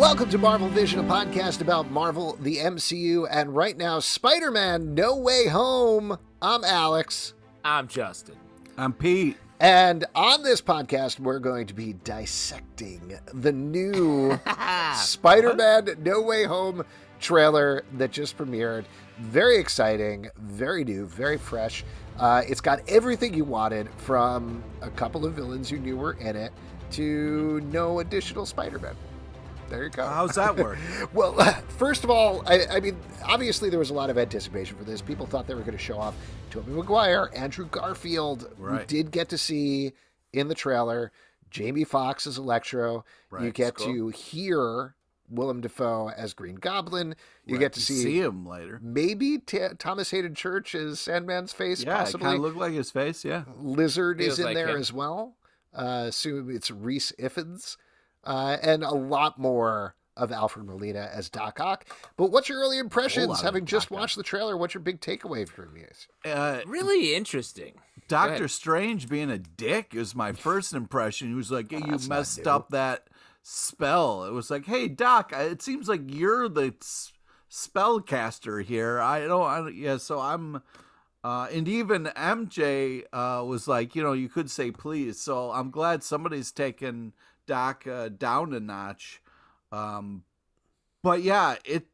Welcome to Marvel Vision, a podcast about Marvel, the MCU, and right now, Spider-Man No Way Home. I'm Alex. I'm Justin. I'm Pete. And on this podcast, we're going to be dissecting the new Spider-Man No Way Home trailer that just premiered. Very exciting, very new, very fresh. It's got everything you wanted, from a couple of villains you knew were in it to no additional Spider-Man. There you go. How's that work? Well, first of all, I mean, obviously there was a lot of anticipation for this. People thought they were going to show off Tobey Maguire, Andrew Garfield. Right. We did get to see in the trailer Jamie Foxx as Electro. Right. You get to hear Willem Dafoe as Green Goblin. You get to see him later. Maybe Thomas Hayden Church as Sandman's face, Yeah, possibly. it kind of looked like his face, yeah. Lizard Feels is in like there him. as well. So it's Reese Ifans. And a lot more of Alfred Molina as Doc Ock. But what's your early impressions, having just watched the trailer? What's your big takeaway from this? Really interesting. Doctor Strange being a dick is my first impression. He was like, hey, you That's not messed new. up that spell. It was like, hey, Doc, it seems like you're the spellcaster here. So I'm... and even MJ was like, you could say please. So I'm glad somebody's taken Doc down a notch. But yeah, it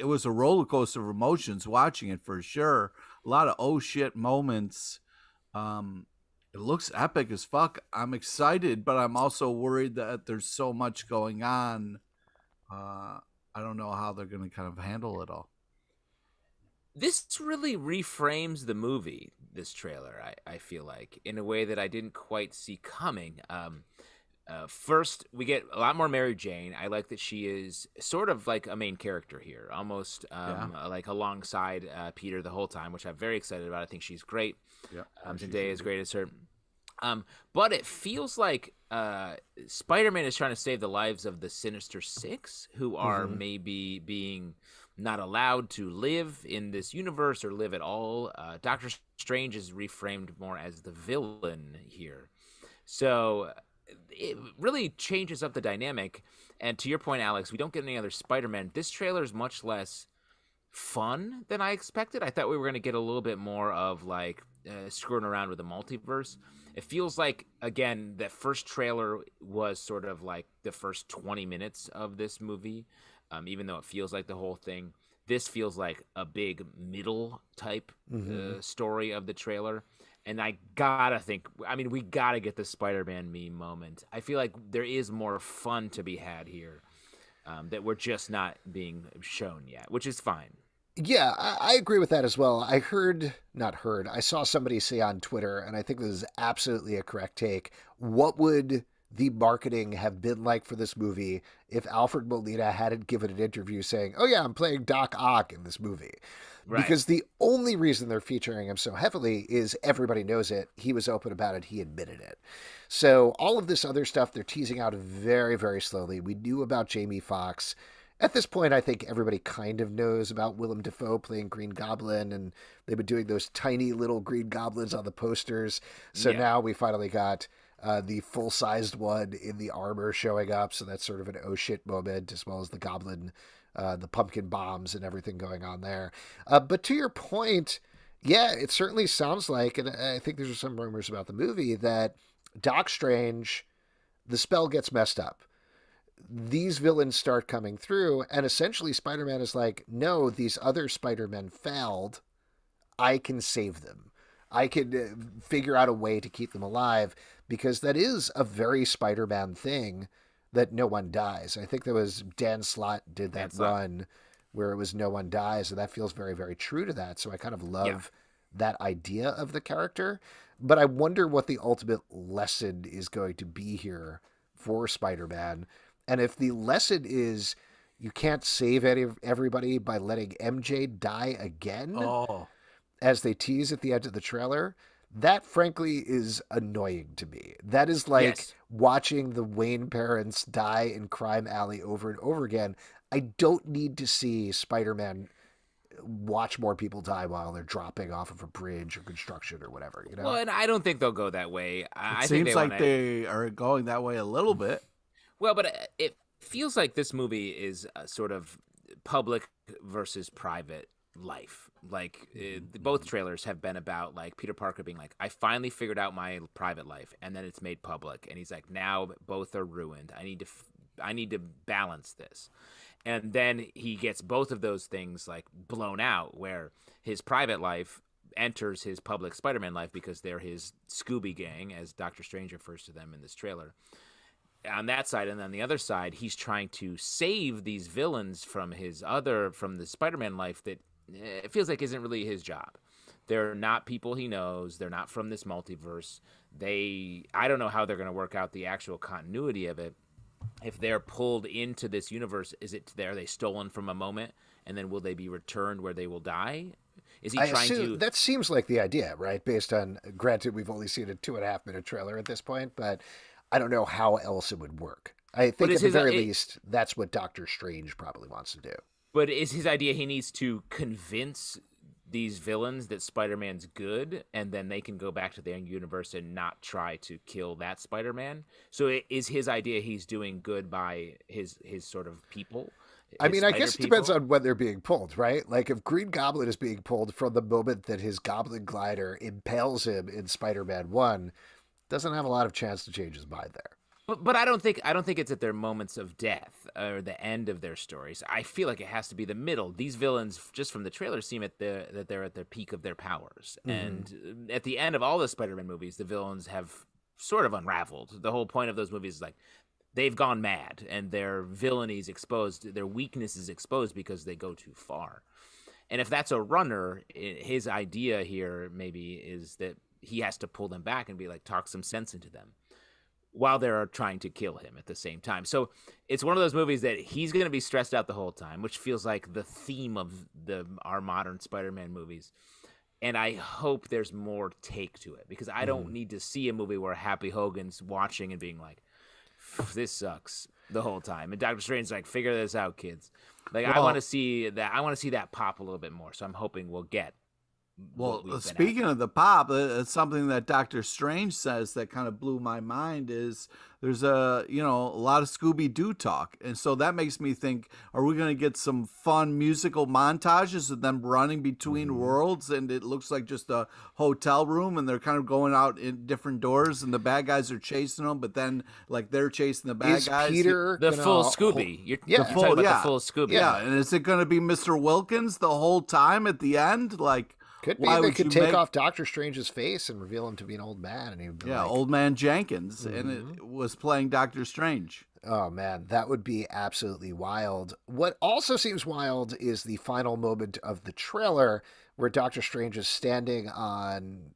was a roller coaster of emotions watching it for sure. A lot of oh shit moments. It looks epic as fuck. I'm excited, but I'm also worried that there's so much going on. I don't know how they're going to kind of handle it all. This really reframes the movie, this trailer, I feel like, in a way that I didn't quite see coming. First, we get a lot more Mary Jane. I like that she is sort of like a main character here, almost like alongside Peter the whole time, which I'm very excited about. I think she's great. Yeah, Zendaya is great as her. But it feels like Spider-Man is trying to save the lives of the Sinister Six, who are maybe being not allowed to live in this universe or live at all. Doctor Strange is reframed more as the villain here. So it really changes up the dynamic. And to your point, Alex, we don't get any other Spider-Man. This trailer is much less fun than I expected. I thought we were going to get a little bit more of like screwing around with the multiverse. It feels like, again, that first trailer was sort of like the first 20 minutes of this movie, even though it feels like the whole thing. This feels like a big middle type story of the trailer. And I gotta think, we gotta get the Spider-Man meme moment. I feel like there is more fun to be had here that we're just not being shown yet, which is fine. Yeah, I agree with that as well. I saw somebody say on Twitter, and I think this is absolutely a correct take, what would the marketing have been like for this movie if Alfred Molina hadn't given an interview saying, oh yeah, I'm playing Doc Ock in this movie? Right. Because the only reason they're featuring him so heavily is everybody knows it. He was open about it. He admitted it. So all of this other stuff they're teasing out very, very slowly. We knew about Jamie Foxx. At this point, I think everybody kind of knows about Willem Dafoe playing Green Goblin, and they've been doing those tiny little Green Goblins on the posters. So now we finally got the full-sized one in the armor showing up. So that's sort of an oh shit moment, as well as the Goblin, the pumpkin bombs and everything going on there. But to your point, yeah, it certainly sounds like, and I think there's some rumors about the movie, that Doc Strange, the spell gets messed up. These villains start coming through, and essentially Spider-Man is like, no, these other Spider-Men failed. I can save them. I can figure out a way to keep them alive, because that is a very Spider-Man thing, that no one dies. I think there was Dan Slott did that run where it was no one dies, and that feels very, very true to that. So I kind of love that idea of the character, but I wonder what the ultimate lesson is going to be here for Spider-Man. And if the lesson is you can't save everybody by letting MJ die again, as they tease at the end of the trailer, that frankly is annoying to me. That is like watching the Wayne parents die in Crime Alley over and over again. I don't need to see Spider-Man watch more people die while they're dropping off of a bridge or construction or whatever, Well, and I don't think they'll go that way. It seems like they are going that way a little bit. Well, but feels like this movie is a sort of public versus private life. Like both trailers have been about like Peter Parker being like, I finally figured out my private life, and then it's made public, and he's like, now both are ruined. I need to balance this. And then he gets both of those things like blown out, where his private life enters his public Spider-Man life because they're his Scooby Gang, as Doctor Strange refers to them in this trailer. On that side, and on the other side, he's trying to save these villains from the Spider-Man life that it feels like isn't really his job. They're not people he knows. They're not from this multiverse. I don't know how they're going to work out the actual continuity of it. If they're pulled into this universe, are they stolen from a moment, and then will they be returned where they will die? Is he trying to? That seems like the idea, right? Based on, granted, we've only seen a 2.5-minute trailer at this point, but I don't know how else it would work. I think at the very least, that's what Doctor Strange probably wants to do. But is his idea he needs to convince these villains that Spider-Man's good, and then they can go back to their universe and not try to kill that Spider-Man? So is his idea he's doing good by his sort of people? I mean, I guess it depends on when they're being pulled, right? Like if Green Goblin is being pulled from the moment that his Goblin glider impales him in Spider-Man 1, doesn't have a lot of chance to change his mind there. But I don't think it's at their moments of death or the end of their stories. I feel like it has to be the middle. These villains, just from the trailer, seem that they're at the peak of their powers. Mm-hmm. And at the end of all the Spider-Man movies, the villains have sort of unraveled. The whole point of those movies is like they've gone mad and their villainy is exposed, their weakness is exposed because they go too far. And if that's a runner, his idea here maybe is that he has to pull them back and be like, talk some sense into them, while they're trying to kill him at the same time. So it's one of those movies that he's going to be stressed out the whole time, which feels like the theme of our modern Spider-Man movies. And I hope there's more take to it, because I don't need to see a movie where Happy Hogan's watching and being like, this sucks the whole time. And Doctor Strange's like, figure this out, kids. Like, I want to see that. I want to see that pop a little bit more. So I'm hoping we'll get. Well, speaking of the pop, it's something that Doctor Strange says that kind of blew my mind is there's a lot of Scooby-Doo talk. And so that makes me think, are we going to get some fun musical montages of them running between worlds? And it looks like just a hotel room and they're kind of going out in different doors and the bad guys are chasing them, but then like they're chasing the bad guys. Peter the full Scooby. You're talking about the full Scooby. Yeah. And is it going to be Mr. Wilkins the whole time at the end? Like, could be. They could take off Doctor Strange's face and reveal him to be an old man, and he'd be like, Old Man Jenkins, and it was playing Doctor Strange. Oh man, that would be absolutely wild. What also seems wild is the final moment of the trailer where Doctor Strange is standing on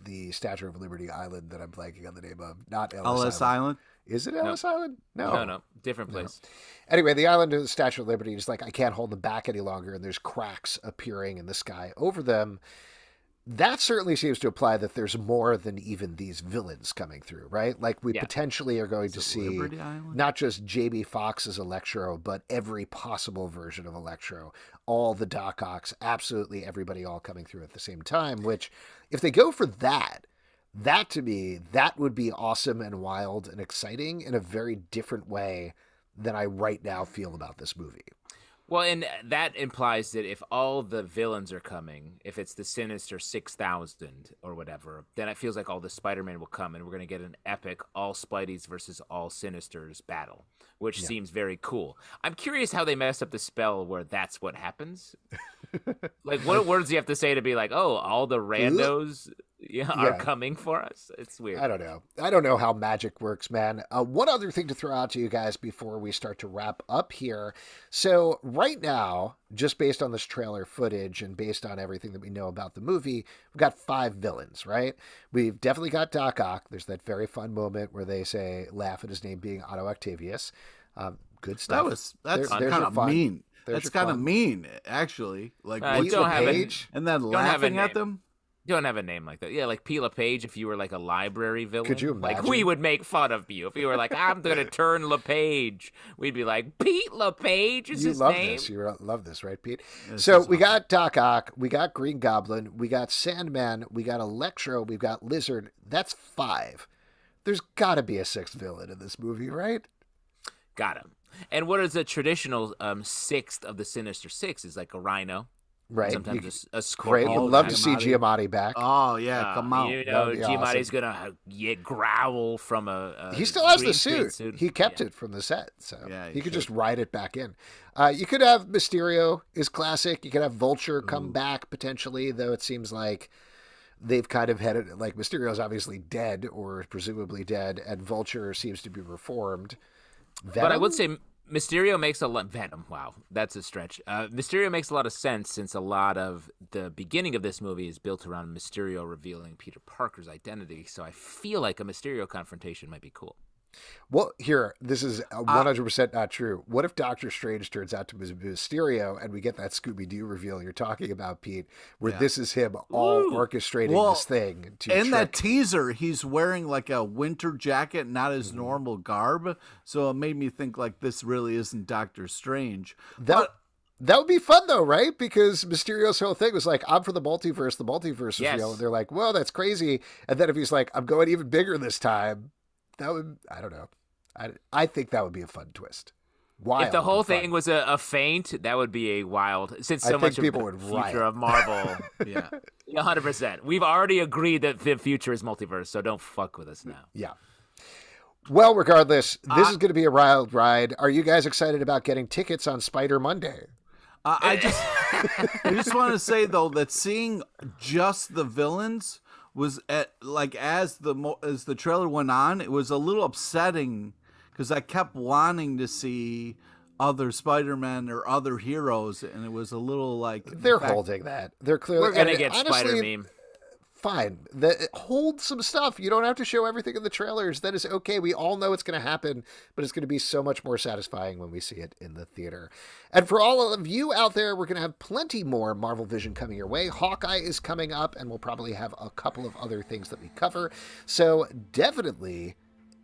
the Statue of Liberty Island that I'm blanking on the name of. Not Ellis Island. Is it Ellis Island? No. Different place. No. Anyway, the island of the Statue of Liberty is like, I can't hold them back any longer, and there's cracks appearing in the sky over them. That certainly seems to imply that there's more than even these villains coming through, right? Like we potentially are going to see not just Jamie Foxx as Electro, but every possible version of Electro, all the Doc Ocks, absolutely everybody all coming through at the same time, which if they go for that to me, that would be awesome and wild and exciting in a very different way than I right now feel about this movie. Well, and that implies that if all the villains are coming, if it's the Sinister 6,000 or whatever, then it feels like all the Spider-Man will come and we're going to get an epic all Spideys versus all Sinisters battle, which seems very cool. I'm curious how they messed up the spell where that's what happens. Like, what words do you have to say to be like, oh, all the randos are coming for us? It's weird. I don't know how magic works, man. One other thing to throw out to you guys before we start to wrap up here. So right now, just based on this trailer footage and based on everything that we know about the movie, we've got 5 villains, right? We've definitely got Doc Ock. There's that very fun moment where they laugh at his name being Otto Octavius. Good stuff. That's kind of mean. That's kind of mean, actually. Like, and then laughing at them. You don't have a name like that. Yeah, like Pete LePage, if you were like a library villain. Could you imagine? Like, we would make fun of you. If you were like, I'm going to turn LePage, we'd be like, Pete LePage is his name? You love this, right, Pete? So we got Doc Ock, we got Green Goblin, we got Sandman, we got Electro, we've got Lizard. That's 5. There's got to be a 6th villain in this movie, right? Got him. And what is a traditional sixth of the Sinister Six? Is like a rhino. Right. Sometimes a Great. scorpion. Would love to see Giamatti back. Oh yeah, come on. You know, Giamatti's awesome. gonna growl from a He still has the green screen suit. He kept it from the set, so Yeah, he he could should. just ride it back in. You could have Mysterio is classic. You could have Vulture come back potentially, though it seems like they've kind of had it. Like Mysterio's obviously dead or presumably dead, and Vulture seems to be reformed. Venom? But I would say Mysterio makes a lot. Venom. Wow, that's a stretch. Mysterio makes a lot of sense since a lot of the beginning of this movie is built around Mysterio revealing Peter Parker's identity. So I feel like a Mysterio confrontation might be cool. Well, here, this is 100% not true. What if Doctor Strange turns out to be Mysterio and we get that Scooby-Doo reveal you're talking about, Pete, where this is him all orchestrating this thing to in trick. that teaser, he's wearing like a winter jacket, not his normal garb. So it made me think like this really isn't Doctor Strange. That would be fun though, right? Because Mysterio's whole thing was like, I'm for the multiverse is real. And they're like, well, that's crazy. And then if he's like, I'm going even bigger this time, that would, I don't know. I think that would be a fun twist. Wild. If the whole and fun. thing was a feint, that would be a wild. Since so I think much of people the would future riot. of Marvel, 100%. We've already agreed that the future is multiverse, so don't fuck with us now. Yeah. Well, regardless, this is going to be a wild ride. Are you guys excited about getting tickets on Spider Monday? I just want to say though that seeing just the villains was as the trailer went on, it was a little upsetting because I kept wanting to see other Spider-Man or other heroes, and it was a little like They're holding that. They're clearly We're gonna and get honestly, Spider meme. Fine. Hold some stuff. You don't have to show everything in the trailers. That is okay. We all know it's going to happen, but it's going to be so much more satisfying when we see it in the theater. And for all of you out there, we're going to have plenty more Marvel Vision coming your way. Hawkeye is coming up, and we'll probably have a couple of other things that we cover. So definitely,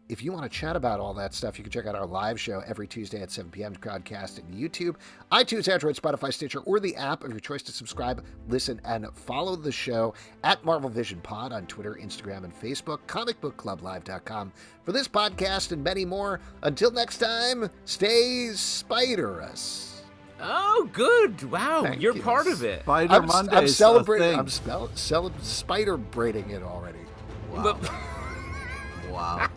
if you want to chat about all that stuff, you can check out our live show every Tuesday at 7 p.m. Crowdcast and YouTube, iTunes, Android, Spotify, Stitcher, or the app of your choice to subscribe, listen, and follow the show at Marvel Vision Pod on Twitter, Instagram, and Facebook, comicbookclublive.com for this podcast and many more. Until next time, stay Spider-us. Oh, good. Wow, Thank you're you. part of it. Spider Monday. I'm celebrating. I'm spider-braiding it already. Wow. Wow.